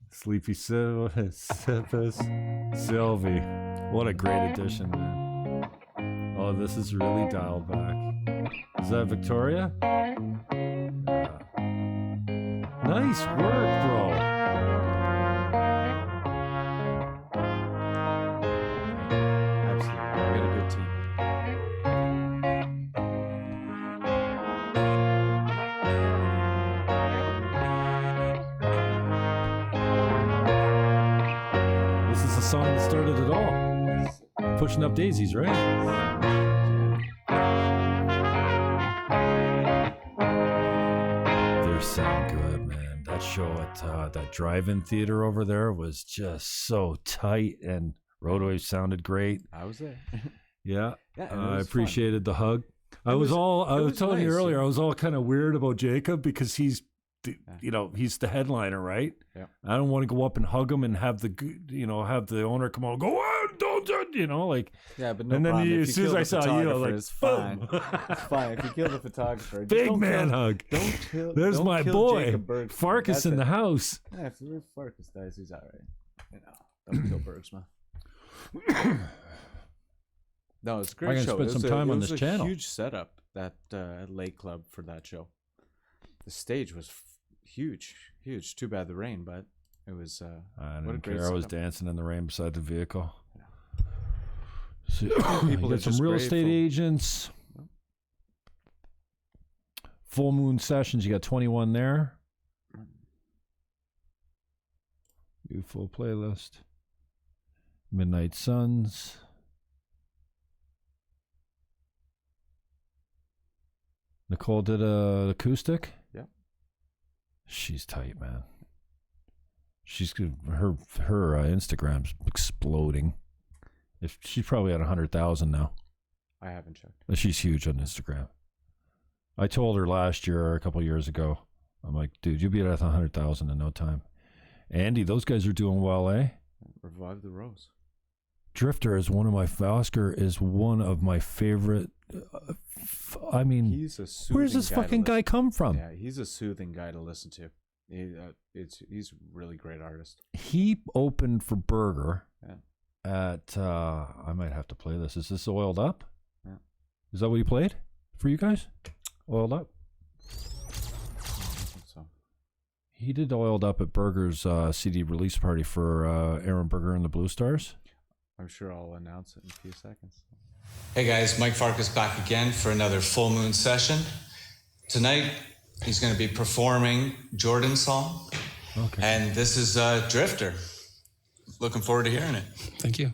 Sleepy Sylvie. What a great addition, man. Oh, this is really dialed back. Is that Victoria? Yeah. Nice work, bro. Absolutely. We got a good team. This is the song that started it all. Pushing Up Daisies, right? They sound good, man. That show at that drive-in theater over there was just so tight, and Roadway sounded great. I was there. Yeah, Yeah, and it I was appreciated the hug. I was telling you earlier, I was all kind of weird about Jacob because he's the headliner, right? Yeah. I don't want to go up and hug him and have the owner come on, go on, don't, like. Yeah, but no And then problem. as soon as I saw you, I was like, it's fine. boom. It's fine. If you kill the photographer, just Big don't man kill, hug. Don't kill. There's don't my kill boy, Jacob Bergsman. Farkas That's in it. the house. Yeah, if Farkas dies, he's all right. Don't kill Bergsman. No, it's a great I'm gonna show. spend It was some time on this a channel. Huge setup at Lake Club for that show. The stage was huge. Too bad the rain, but it was. I what a didn't great care. I was setup. dancing in the rain beside the vehicle. Yeah. So, People you are got some just real estate grateful. agents. Full moon sessions. You got 21 there. Beautiful playlist. Midnight Suns. Nicole did a acoustic. Yeah. She's tight, man. She's good. Her Instagram's exploding. If she's probably at 100,000 now. I haven't checked. She's huge on Instagram. I told her last year or a couple years ago. I'm like, dude, you'll be at 100,000 in no time. Andy, those guys are doing well, eh? Revive the Rose. Drifter is Oscar is one of my favorite. I mean, He's a soothing where's this guy fucking to guy listen. come from? Yeah, he's a soothing guy to listen to. He's a really great artist. He opened for Burger Yeah. at. I might have to play this. Is this Oiled Up? Yeah. Is that what he played for you guys? Oiled Up. So He did Oiled Up at Burger's CD release party for Aaron Burger and the Blue Stars. I'm sure I'll announce it in a few seconds. Hey, guys. Mike Farkas back again for another full moon session. Tonight, he's going to be performing Jordan's song. Okay. And this is Drifter. Looking forward to hearing it. Thank you.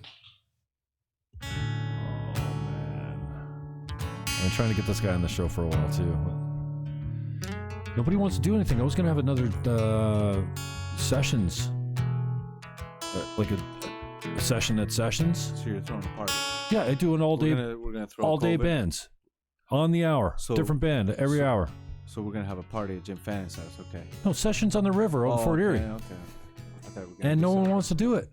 Oh man, I've been trying to get this guy on the show for a while too. But nobody wants to do anything. I was gonna have another sessions, like a session at Sessions. So you're throwing a party. Yeah, I do an all day, We're gonna throw all a day COVID. bands, on the hour, So- different band every hour. So we're gonna have a party at Jim Fannon's house. Okay. No, Sessions on the river out in Fort Erie, Okay. I thought we were gonna and do no one something. wants to do it.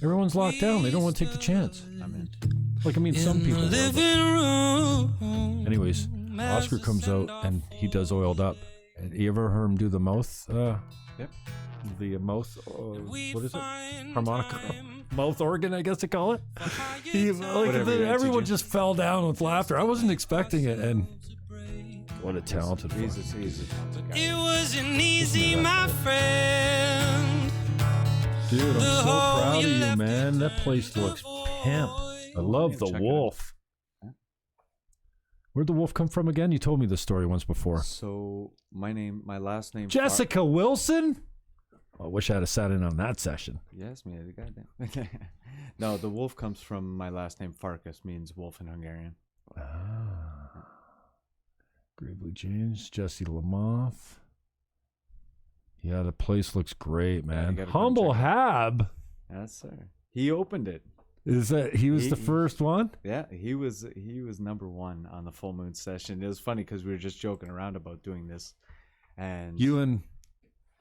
Everyone's locked down. They don't want to take the chance. I'm in. Like, I mean, some people. Were, but... Anyways, Oscar comes out and he does Oiled Up. And you ever heard him do the mouth? Yep. The mouth. What is it? Harmonica. Mouth organ, I guess they call it. Whatever you Everyone answered, just fell down with laughter. I wasn't expecting it, and what a talented He's a fucking- talented guy. It wasn't easy, my friend. Dude, I'm so hole proud of you you, left man. it That place to looks avoid. pimp. I love the Check it out. wolf. Where'd the wolf come from again? You told me this story once before. So my last name. Jessica Wilson? I wish I had sat in on that session. Yes, me, the goddamn. No, the wolf comes from my last name. Farkas means wolf in Hungarian. Gravely James, Jesse Lamoth. Yeah, the place looks great, man. gotta come Humble check it Hab. Yes, sir. He opened it. Is that he was the He- first one? Yeah, he was number one on the full moon session. It was funny because we were just joking around about doing this, And You and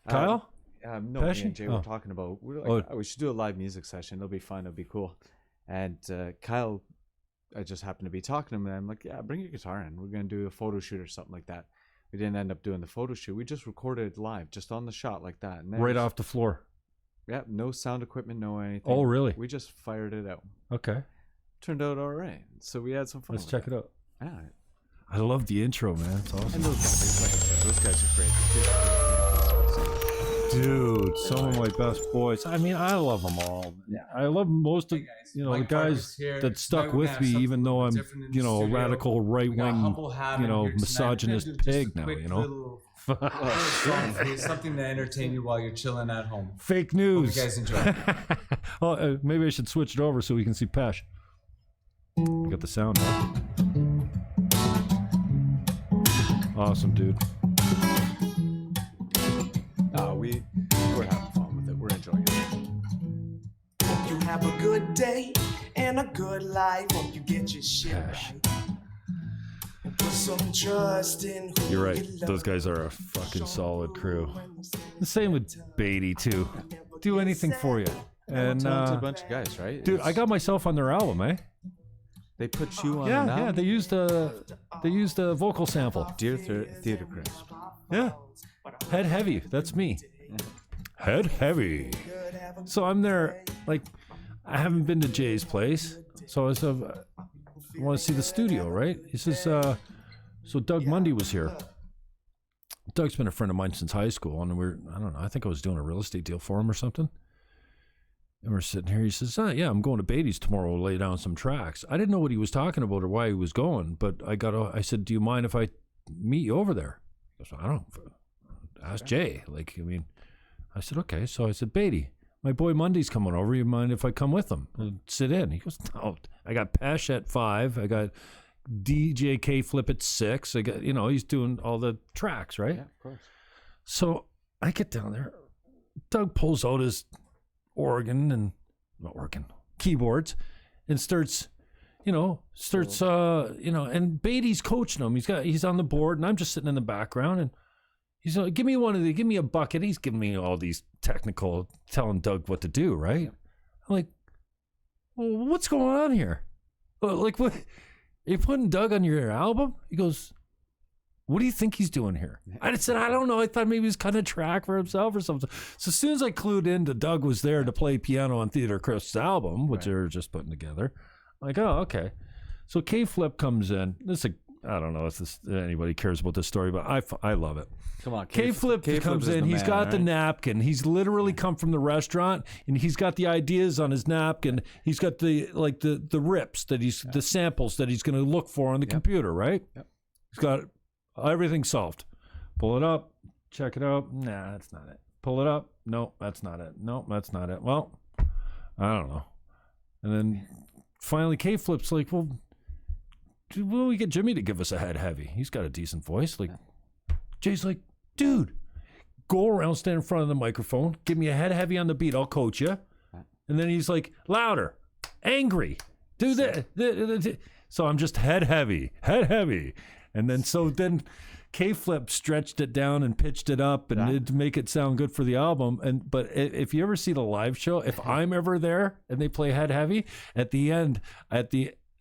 Kyle? No, me Pesci? and Jay were talking about, we were like, we should do a live music session. It'll be fun. It'll be cool. And Kyle, I just happened to be talking to him, and I'm like, yeah, bring your guitar in. We're going to do a photo shoot or something like that. We didn't end up doing the photo shoot. We just recorded it live, just on the shot like that. And Right off the floor. Yeah, no sound equipment, no anything. Oh, really? We just fired it out. Okay. Turned out all right. So we had some fun. Let's check it out. Yeah. I love the intro, man. It's awesome. And those guys, like I said, those guys are great. Dude, some of my best boys. I mean, I love them all. Yeah. I love most of, the guys that stuck with me, even though I'm, a radical right-wing, misogynist pig now, Something to entertain you while you're chilling at home. Fake news. Hope you guys enjoy. Oh, maybe I should switch it over so we can see Pesh. Got the sound up. Awesome, dude. We're having fun with it. We're enjoying it. Hope you have a good day and a good life. Hope you get your shit Pesh. right. Put some trust in who You're right. you love. Those guys are a fucking solid crew. The same with Beatty, too. Do anything for you. And Talented a bunch of guys, right? dude, I got myself on their album, eh? They put you on Yeah, an album? yeah. They used a vocal sample. Dear Theater Chris. Yeah. Head Heavy. That's me. Head Heavy. So I'm there. Like, I haven't been to Jay's place, so I said, I want to see the studio, right? He says, so Doug Mundy was here. Doug's been a friend of mine since high school, and I don't know, I think I was doing a real estate deal for him or something. And we're sitting here. He says, yeah, I'm going to Beatty's tomorrow to lay down some tracks. I didn't know what he was talking about or why he was going, but I said, do you mind if I meet you over there? He goes, I don't ask Jay. I said, okay. So I said, Beatty, my boy Mundy's coming over. You mind if I come with him and sit in? He goes, no. I got Pesh at 5. I got DJ K Flip at 6. I got, he's doing all the tracks, right? Yeah, of course. So I get down there. Doug pulls out his keyboards and starts, and Beatty's coaching him. He's on the board, and I'm just sitting in the background, and he's like, give me a bucket. He's giving me all these technical, telling Doug what to do, right? I'm like, well, what's going on here? Like, what? Are you putting Doug on your album? He goes, what do you think he's doing here? I said, I don't know. I thought maybe he was cutting a track for himself or something. So as soon as I clued in that Doug was there to play piano on Theater Chris' album, which they were just putting together, I'm like, oh, okay. So K Flip comes in. I don't know if anybody cares about this story, but I love it. Come on, K Flip comes in. He's got the napkin. He's literally come from the restaurant, and he's got the ideas on his napkin. He's got the rips that the samples that he's going to look for on the computer, right? Yep. He's got everything solved. Pull it up, check it out. Nah, that's not it. Pull it up. No, that's not it. No, that's not it. Well, I don't know. And then finally, K Flip's like, well, dude, will we get Jimmy to give us a Head Heavy? He's got a decent voice. Like, Jay's like, dude, go around, stand in front of the microphone, give me a Head Heavy on the beat, I'll coach you. And then he's like, louder, angry, do that. So I'm just Head Heavy. And then K Flip stretched it down and pitched it up and to make it sound good for the album. But if you ever see the live show, if I'm ever there and they play Head Heavy, at the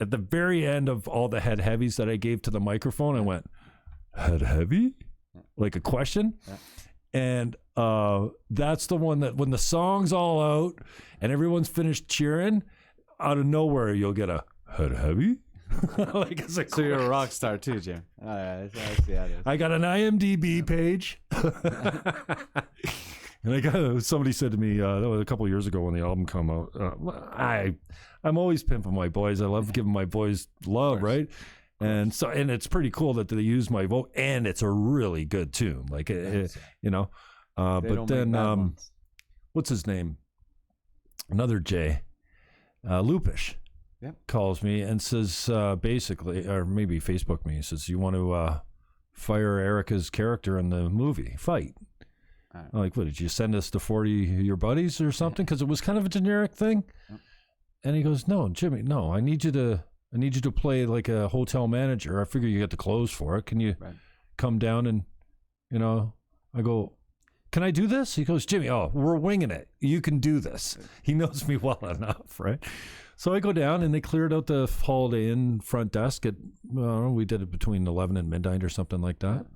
very end of all the Head Heavies that I gave to the microphone, I went, Head Heavy? Like a question? Yeah. And that's the one that when the song's all out and everyone's finished cheering, out of nowhere you'll get a Head Heavy? Like it's a so you're a rock star too, Jim. Oh, yeah, I got an IMDb page. And somebody said to me, that was a couple of years ago when the album came out, I'm always pimping my boys. I love giving my boys love, right? And it's pretty cool that they use my vote, and it's a really good tune. Like, but then, what's his name? Another J, Lupish, calls me and says, basically, or maybe Facebook me, says, you want to fire Erica's character in the movie, Fight. I'm like, what, did you send us to 40 your buddies or something? Because it was kind of a generic thing. And he goes, no, Jimmy, no, I need you to play like a hotel manager. I figure you get the clothes for it. Can you come down and, I go, can I do this? He goes, Jimmy, we're winging it. You can do this. He knows me well enough, right? So I go down and they cleared out the Holiday Inn front desk at, we did it between 11 and midnight or something like that.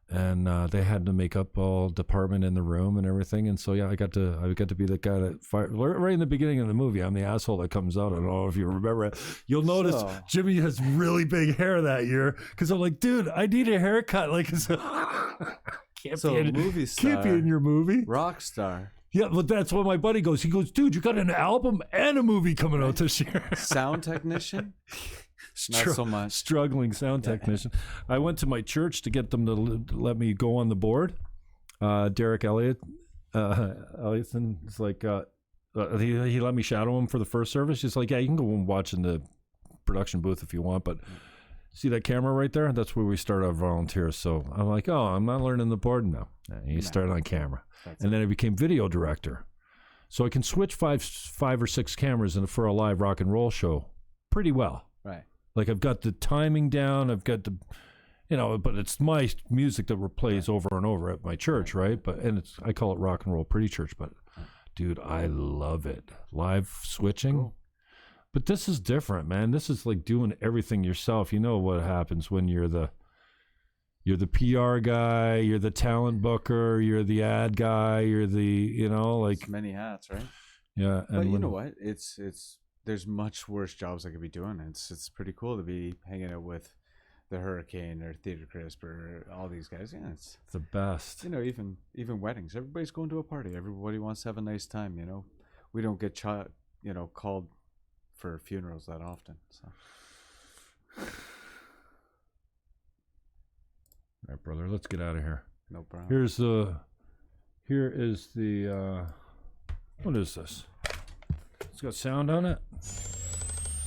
And they had the makeup all department in the room and everything. And so, yeah, I got to be the guy that right in the beginning of the movie. I'm the asshole that comes out. I don't know if you remember it. You'll notice Jimmy has really big hair that year because I'm like, dude, I need a haircut. Like, can't be in your movie. Rock star. Yeah, but that's what my buddy goes. He goes, dude, you got an album and a movie coming out this year. Sound technician? Not so much. Struggling sound technician. I went to my church to get them to let me go on the board. Derek Elliottson is like, he let me shadow him for the first service. He's like, yeah, you can go and watch in the production booth if you want, but see that camera right there? That's where we start our volunteers. So I'm like, I'm not learning the board now. And he started on camera. And then I became video director. So I can switch five or six cameras for a live rock and roll show pretty well. Right. Like I've got the timing down. I've got the, but it's my music that plays over and over at my church, right? I call it rock and roll pretty church, but dude, I love it. Live switching. Cool. But this is different, man. This is like doing everything yourself. You know what happens when you're the PR guy, you're the talent booker, you're the ad guy, you're the, it's many hats, right? Yeah. But you know what? It's there's much worse jobs I could be doing. It's pretty cool to be hanging out with the Hurricane or Theater Crisp or all these guys. Yeah, it's the best. Even weddings. Everybody's going to a party. Everybody wants to have a nice time. We don't get called for funerals that often. So. All right, brother, let's get out of here. No problem. Here is the what is this? It's got sound on it.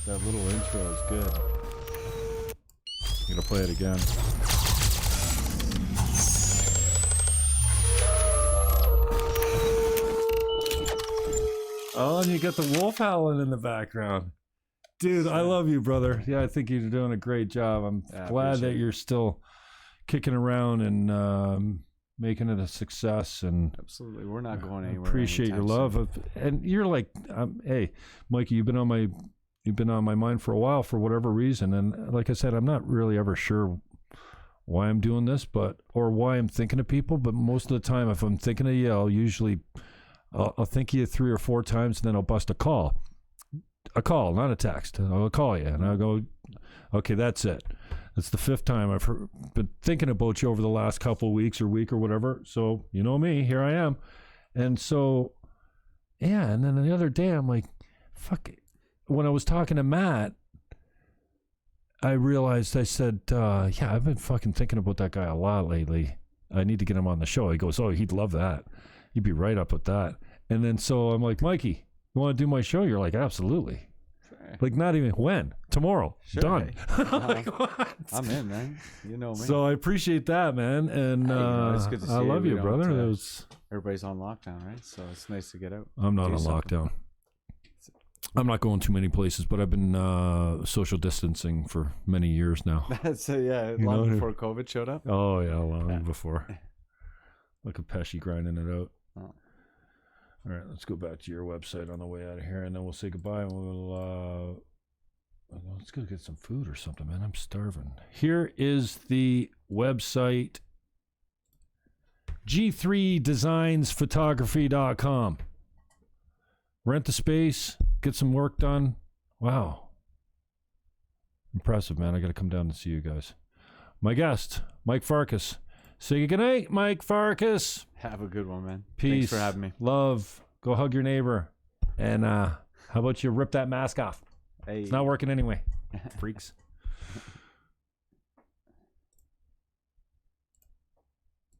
That little intro is good. I'm gonna play it again. Oh, and you got the wolf howling in the background. Dude, I love you, brother. Yeah, I think you're doing a great job. I'm glad that you're still kicking around and making it a success. And absolutely, we're not going anywhere. Appreciate your love, and you're like, hey, Mikey, you've been on my mind for a while for whatever reason. And like I said, I'm not really ever sure why I'm doing this, or why I'm thinking of people. But most of the time, if I'm thinking of you, I'll think of you 3 or 4 times, and then I'll bust a call, not a text. I'll call you, and I'll go, okay, that's it. It's the 5th time I've been thinking about you over the last couple of weeks or week or whatever. So, you know me, here I am. And so, yeah, and then the other day I'm like, fuck it. When I was talking to Matt, I realized, I said, yeah, I've been fucking thinking about that guy a lot lately. I need to get him on the show. He goes, oh, he'd love that. He'd be right up with that. And then so I'm like, Mikey, you want to do my show? You're like, absolutely. Like, not even when? Tomorrow. Sure, done. Like, what? I'm in, man. You know me. So I appreciate that, man. And it's good to see I love you, brother. Everybody's on lockdown, right? So it's nice to get out. I'm not on lockdown. I'm not going too many places, but I've been social distancing for many years now. That's long before COVID showed up. Oh, yeah, long before. Like a Pesci grinding it out. Oh. All right, let's go back to your website on the way out of here, and then we'll say goodbye, and let's go get some food or something, man. I'm starving. Here is the website, g3designsphotography.com. Rent the space, get some work done. Wow. Impressive, man. I got to come down and see you guys. My guest, Mike Farkas. Say goodnight, Mike Farkas. Have a good one, man. Peace. Thanks for having me. Love. Go hug your neighbor. And how about you rip that mask off? Hey. It's not working anyway. Freaks.